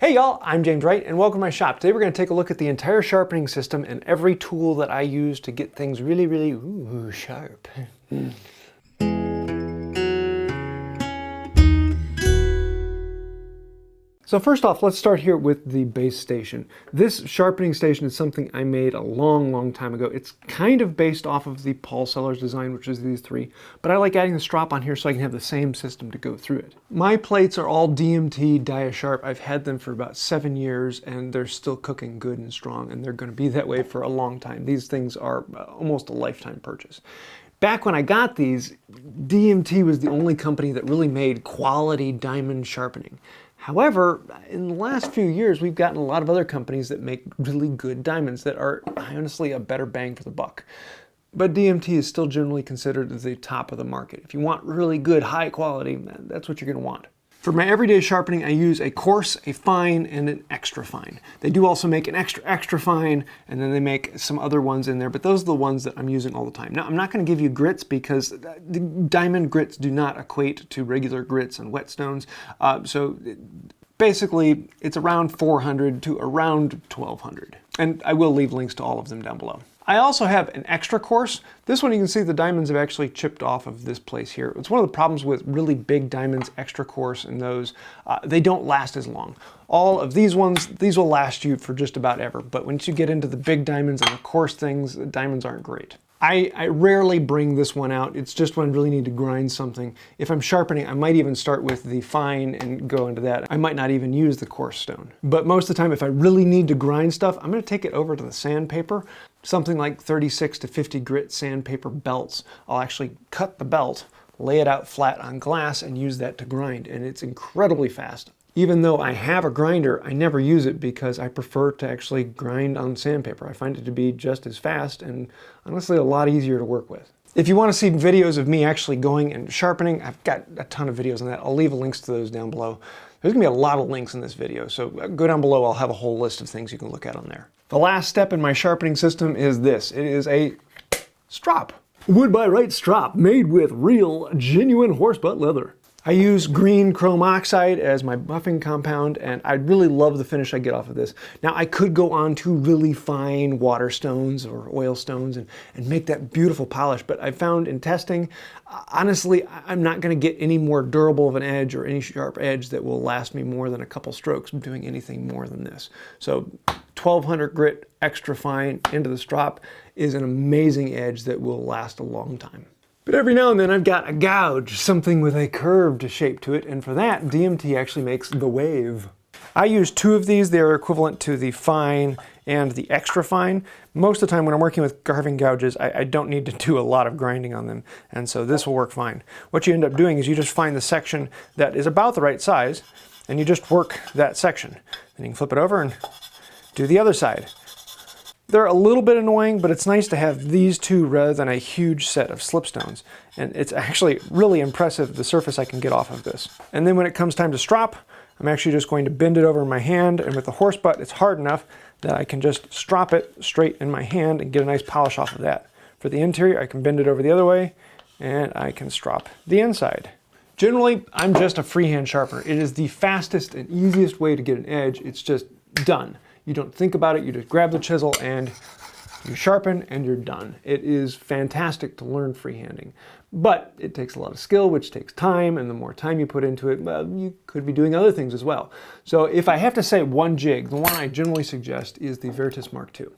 Hey y'all, I'm James Wright and welcome to my shop. Today we're going to take a look at the entire sharpening system and every tool that I use to get things really sharp. So first off, let's start here with the base station. This sharpening station is something I made a long time ago. It's kind of based off of the Paul Sellers design, which is these three, but I like adding the strop on here so I can have the same system to go through it. My plates are all DMT DiaSharp. I've had them for about 7 years and they're still cooking good and strong, and they're going to be that way for a long time. These things are almost a lifetime purchase. Back when I got these, DMT was the only company that really made quality diamond sharpening. However, in the last few years, we've gotten a lot of other companies that make really good diamonds that are honestly a better bang for the buck. But DMT is still generally considered the top of the market. If you want really good, high quality, that's what you're going to want. For my everyday sharpening, I use a coarse, a fine, and an extra fine. They do also make an extra fine, and then they make some other ones in there, but those are the ones that I'm using all the time. Now, I'm not going to give you grits because the diamond grits do not equate to regular grits and whetstones. Basically, it's around 400 to around 1200. And I will leave links to all of them down below. I also have an extra coarse. This one you can see the diamonds have actually chipped off of this place here. It's one of the problems with really big diamonds, extra coarse, and those, they don't last as long. All of these ones, these will last you for just about ever, but once you get into the big diamonds and the coarse things, the diamonds aren't great. I rarely bring this one out. It's just when I really need to grind something. If I'm sharpening, I might even start with the fine and go into that. I might not even use the coarse stone. But most of the time, if I really need to grind stuff, I'm going to take it over to the sandpaper. Something like 36 to 50 grit sandpaper belts. I'll actually cut the belt, lay it out flat on glass, and use that to grind. And it's incredibly fast. Even though I have a grinder, I never use it because I prefer to actually grind on sandpaper. I find it to be just as fast and honestly a lot easier to work with. If you want to see videos of me actually going and sharpening, I've got a ton of videos on that. I'll leave links to those down below. There's going to be a lot of links in this video, so go down below. I'll have a whole list of things you can look at on there. The last step in my sharpening system is this. It is a strop. Wood by Wright strop made with real, genuine horse butt leather. I use green chrome oxide as my buffing compound, and I really love the finish I get off of this. Now, I could go on to really fine water stones or oil stones and make that beautiful polish, but I found in testing, honestly, I'm not going to get any more durable of an edge or any sharp edge that will last me more than a couple strokes doing anything more than this. So 1200 grit extra fine into the strop is an amazing edge that will last a long time. But every now and then I've got a gouge, something with a curved shape to it, and for that, DMT actually makes the wave. I use 2 of these. They're equivalent to the fine and the extra fine. Most of the time when I'm working with carving gouges, I don't need to do a lot of grinding on them, and so this will work fine. What you end up doing is you just find the section that is about the right size, and you just work that section. Then you can flip it over and do the other side. They're a little bit annoying, but it's nice to have these 2 rather than a huge set of slipstones. And it's actually really impressive the surface I can get off of this. And then when it comes time to strop, I'm actually just going to bend it over in my hand, and with the horse butt, it's hard enough that I can just strop it straight in my hand and get a nice polish off of that. For the interior, I can bend it over the other way, and I can strop the inside. Generally, I'm just a freehand sharpener. It is the fastest and easiest way to get an edge. It's just done. You don't think about it, you just grab the chisel and you sharpen and you're done. It is fantastic to learn freehanding, but it takes a lot of skill, which takes time, and the more time you put into it, well, you could be doing other things as well. So if I have to say one jig, the one I generally suggest is the Veritas Mark II.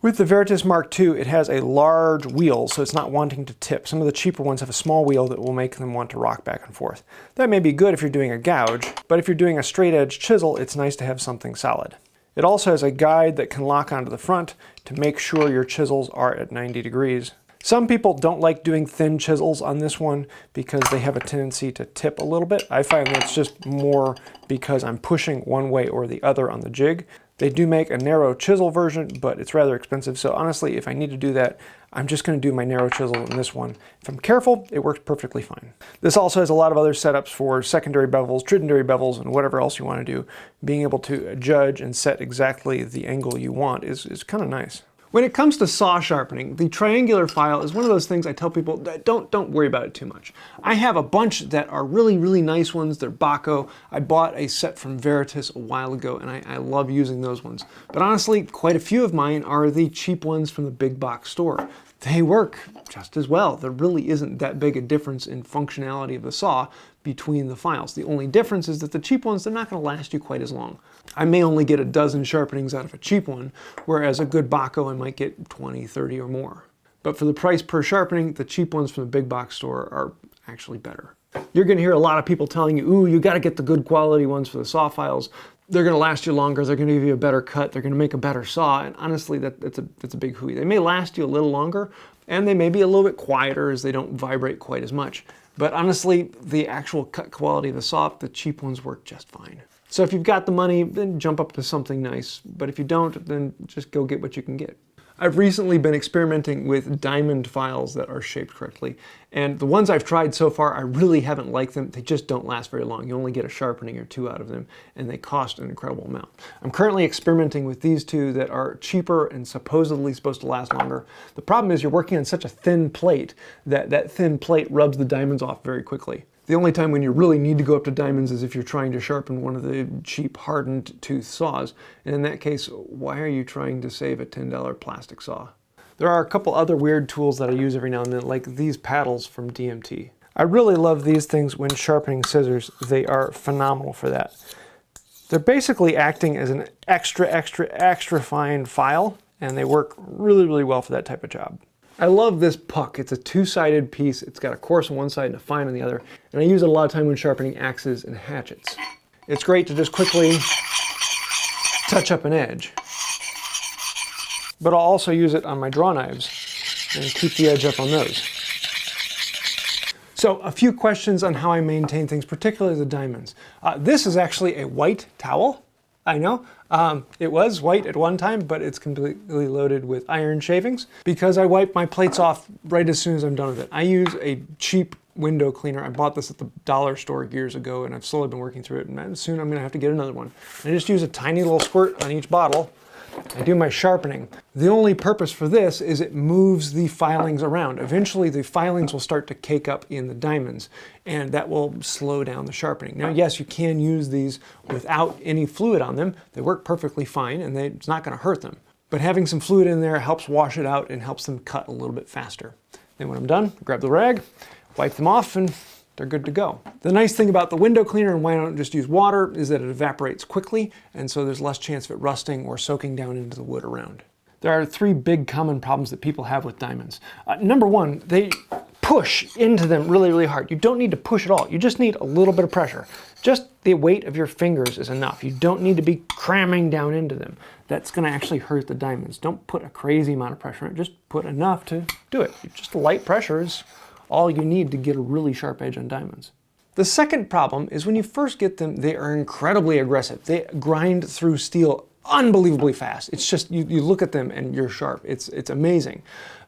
With the Veritas Mark II, it has a large wheel, so it's not wanting to tip. Some of the cheaper ones have a small wheel that will make them want to rock back and forth. That may be good if you're doing a gouge, but if you're doing a straight edge chisel, it's nice to have something solid. It also has a guide that can lock onto the front to make sure your chisels are at 90 degrees. Some people don't like doing thin chisels on this one because they have a tendency to tip a little bit. I find that's just more because I'm pushing one way or the other on the jig. They do make a narrow chisel version, but it's rather expensive. So honestly, if I need to do that, I'm just going to do my narrow chisel in this one. If I'm careful, it works perfectly fine. This also has a lot of other setups for secondary bevels, tridentary bevels, and whatever else you want to do. Being able to judge and set exactly the angle you want is kind of nice. When it comes to saw sharpening, the triangular file is one of those things I tell people that don't worry about it too much. I have a bunch that are really, really nice ones. They're Baco. I bought a set from Veritas a while ago, and I love using those ones. But honestly, quite a few of mine are the cheap ones from the big box store. They work just as well. There really isn't that big a difference in functionality of the saw between the files. The only difference is that the cheap ones, they're not going to last you quite as long. I may only get a dozen sharpenings out of a cheap one, whereas a good Baco I might get 20, 30 or more. But for the price per sharpening, the cheap ones from the big box store are actually better. You're going to hear a lot of people telling you, ooh, you got to get the good quality ones for the saw files. They're going to last you longer, they're going to give you a better cut, they're going to make a better saw, and honestly, that's a big hooey. They may last you a little longer, and they may be a little bit quieter as they don't vibrate quite as much. But honestly, the actual cut quality of the saw, the cheap ones work just fine. So if you've got the money, then jump up to something nice. But if you don't, then just go get what you can get. I've recently been experimenting with diamond files that are shaped correctly. And the ones I've tried so far, I really haven't liked them. They just don't last very long. You only get a sharpening or two out of them, and they cost an incredible amount. I'm currently experimenting with these two that are cheaper and supposedly supposed to last longer. The problem is you're working on such a thin plate that that thin plate rubs the diamonds off very quickly. The only time when you really need to go up to diamonds is if you're trying to sharpen one of the cheap hardened tooth saws. And in that case, why are you trying to save a $10 plastic saw? There are a couple other weird tools that I use every now and then, like these paddles from DMT. I really love these things when sharpening scissors. They are phenomenal for that. They're basically acting as an extra fine file, and they work really, really well for that type of job. I love this puck. It's a two-sided piece. It's got a coarse on one side and a fine on the other. And I use it a lot of time when sharpening axes and hatchets. It's great to just quickly touch up an edge. But I'll also use it on my draw knives and keep the edge up on those. So a few questions on how I maintain things, particularly the diamonds. This is actually a white towel. I know, it was white at one time, but it's completely loaded with iron shavings because I wipe my plates off right as soon as I'm done with it. I use a cheap window cleaner. I bought this at the dollar store years ago, and I've slowly been working through it, and soon I'm gonna have to get another one. I just use a tiny little squirt on each bottle. I do my sharpening. The only purpose for this is it moves the filings around. Eventually the filings will start to cake up in the diamonds, and that will slow down the sharpening. Now yes, you can use these without any fluid on them. They work perfectly fine, and it's not going to hurt them. But having some fluid in there helps wash it out and helps them cut a little bit faster. Then when I'm done, grab the rag, wipe them off, and they're good to go. The nice thing about the window cleaner, and why I don't just use water, is that it evaporates quickly, and so there's less chance of it rusting or soaking down into the wood around. There are three big common problems that people have with diamonds. Number one, they push into them really, really hard. You don't need to push at all. You just need a little bit of pressure. Just the weight of your fingers is enough. You don't need to be cramming down into them. That's going to actually hurt the diamonds. Don't put a crazy amount of pressure on it. Just put enough to do it. Just light pressure is all you need to get a really sharp edge on diamonds. The second problem is when you first get them, they are incredibly aggressive. They grind through steel unbelievably fast. It's just, you look at them and you're sharp. It's amazing.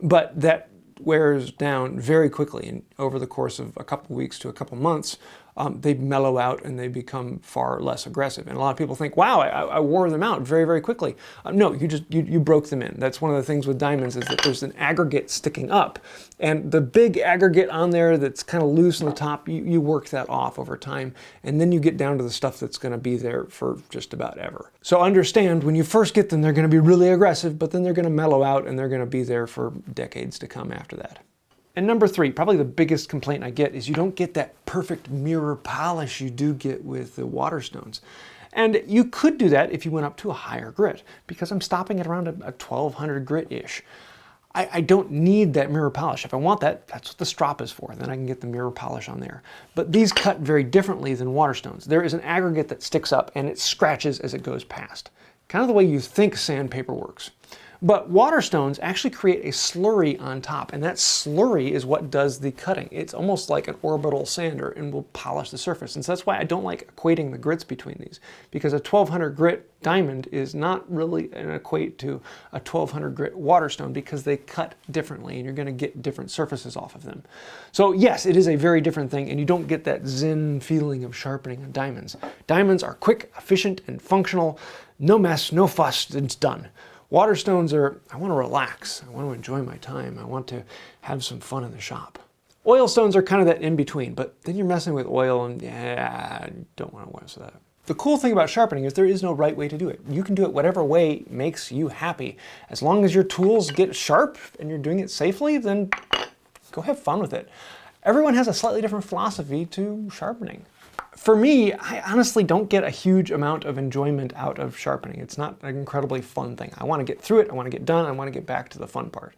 But that wears down very quickly, and over the course of a couple weeks to a couple months, they mellow out and they become far less aggressive. And a lot of people think, wow, I wore them out very, very quickly. No, you broke them in. That's one of the things with diamonds, is that there's an aggregate sticking up. And the big aggregate on there that's kind of loose on the top, you work that off over time. And then you get down to the stuff that's going to be there for just about ever. So understand, when you first get them, they're going to be really aggressive, but then they're going to mellow out and they're going to be there for decades to come after that. And number three, probably the biggest complaint I get, is you don't get that perfect mirror polish you do get with the Waterstones. And you could do that if you went up to a higher grit, because I'm stopping at around a 1200 grit-ish. I don't need that mirror polish. If I want that, that's what the strop is for. Then I can get the mirror polish on there. But these cut very differently than Waterstones. There is an aggregate that sticks up and it scratches as it goes past. Kind of the way you think sandpaper works. But Waterstones actually create a slurry on top, and that slurry is what does the cutting. It's almost like an orbital sander and will polish the surface. And so that's why I don't like equating the grits between these, because a 1200 grit diamond is not really an equate to a 1200 grit Waterstone, because they cut differently and you're going to get different surfaces off of them. So yes, it is a very different thing, and you don't get that zen feeling of sharpening on diamonds. Diamonds are quick, efficient, and functional. No mess, no fuss, it's done. Water stones are, I want to relax. I want to enjoy my time. I want to have some fun in the shop. Oil stones are kind of that in between, but then you're messing with oil and yeah, I don't want to mess with that. The cool thing about sharpening is there is no right way to do it. You can do it whatever way makes you happy. As long as your tools get sharp and you're doing it safely, then go have fun with it. Everyone has a slightly different philosophy to sharpening. For me, I honestly don't get a huge amount of enjoyment out of sharpening. It's not an incredibly fun thing. I want to get through it, I want to get done, I want to get back to the fun part.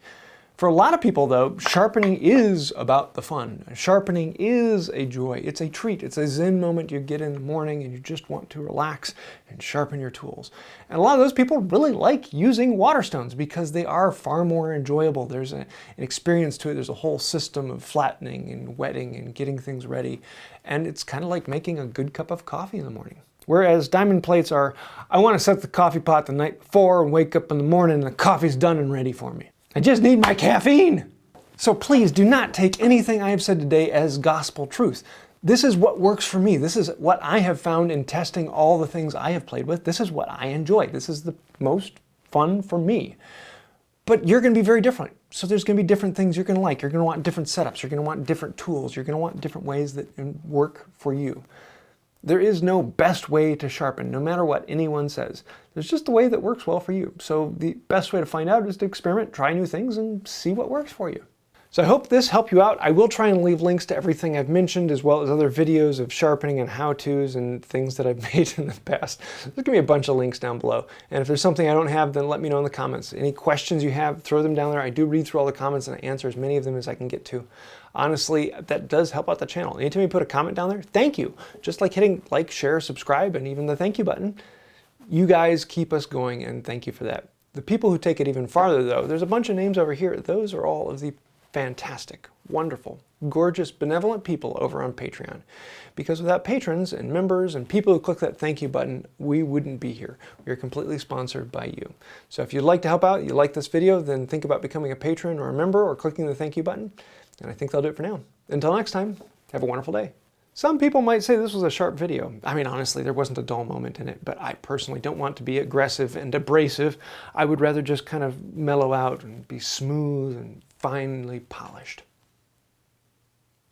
For a lot of people though, sharpening is about the fun. Sharpening is a joy. It's a treat. It's a zen moment you get in the morning and you just want to relax and sharpen your tools. And a lot of those people really like using water stones because they are far more enjoyable. There's an experience to it. There's a whole system of flattening and wetting and getting things ready. And it's kind of like making a good cup of coffee in the morning. Whereas diamond plates are, I want to set the coffee pot the night before and wake up in the morning and the coffee's done and ready for me. I just need my caffeine. So please do not take anything I have said today as gospel truth. This is what works for me. This is what I have found in testing all the things I have played with. This is what I enjoy. This is the most fun for me. But you're going to be very different. So there's going to be different things you're going to like. You're going to want different setups. You're going to want different tools. You're going to want different ways that work for you. There is no best way to sharpen, no matter what anyone says. There's just a way that works well for you. So the best way to find out is to experiment, try new things, and see what works for you. So I hope this helped you out. I will try and leave links to everything I've mentioned, as well as other videos of sharpening and how-tos and things that I've made in the past. There's going to be a bunch of links down below. And if there's something I don't have, then let me know in the comments. Any questions you have, throw them down there. I do read through all the comments and I answer as many of them as I can get to. Honestly, that does help out the channel. Anytime you put a comment down there, thank you. Just like hitting like, share, subscribe, and even the thank you button. You guys keep us going, and thank you for that. The people who take it even farther, though, there's a bunch of names over here. Those are all of the fantastic, wonderful, gorgeous, benevolent people over on Patreon. Because without patrons and members and people who click that thank you button, we wouldn't be here. We are completely sponsored by you. So if you'd like to help out, you like this video, then think about becoming a patron or a member or clicking the thank you button. And I think that'll do it for now. Until next time, have a wonderful day. Some people might say this was a sharp video. I mean, honestly, there wasn't a dull moment in it, but I personally don't want to be aggressive and abrasive. I would rather just kind of mellow out and be smooth and finely polished.